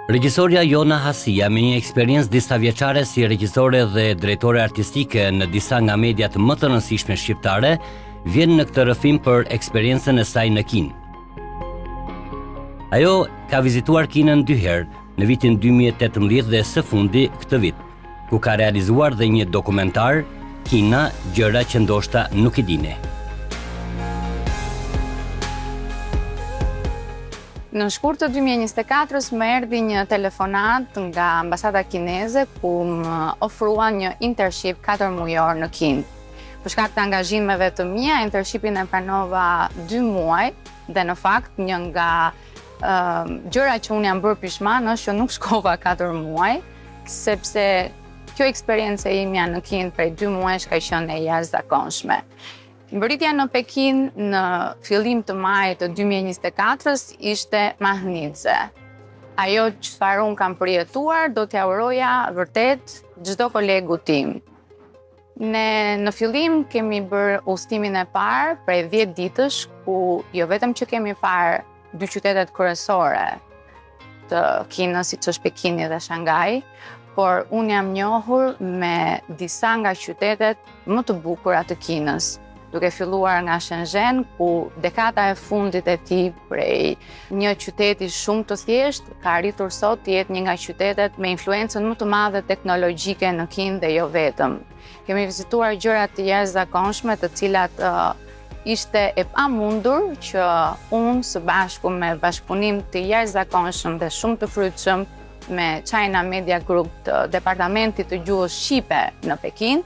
Regjisorja Jona Hasia, me një eksperiencë disa vjeçare si regjisore dhe drejtore artistike në disa nga mediat më të rëndësishme shqiptare, vjen në këtë rrëfim për eksperiencën e saj në Kinë. Ajo ka vizituar Kinën 2 herë, në vitin 2018 dhe së fundi këtë vit, ku ka realizuar dhe një dokumentar, Kina, gjëra që ndoshta nuk i dini. Në shkurt të 2024-s më erdhi një telefonat nga ambasada kineze ku më ofruan një internship 4 mujor në Kinë. Për shkak të angazhimeve të mia, internshipin e pranova 2 muaj dhe në fakt një nga gjëra që unë jam bërë pishman është që nuk shkova 4 muaj, sepse kjo eksperiencë imja në Kinë prej 2 muajsh ka qenë e jashtëzakonshme. Mbërritja në Pekin në fillim të majit të 2024-s ishte mahnitse. Ajo çfarë unë kam përjetuar do t'ja uroja vërtet çdo kolegu tim. Ne në fillim kemi bërë udhëtimin e parë prej 10 ditësh ku jo vetëm që kemi parë 2 qytetet kryesore të Kinës, siç është Pekini dhe Shanghai, por unë jam njohur me disa nga qytetet më të bukura të Kinës. Duke filluar nga Shenzhen, ku dekada e fundit e tij prej një qyteti shumë të thjeshtë, ka arritur sot të jetë një nga qytetet me influencën më të madhe teknologjike në Kinë dhe jo vetëm. Kemi vizituar gjëra të jashtëzakonshme, të cilat ishte e pamundur që unë së bashku me bashkëpunim të jashtëzakonshëm dhe shumë të frytshëm me China Media Group të Departamentit të Gjuhës Shqipe në Pekin,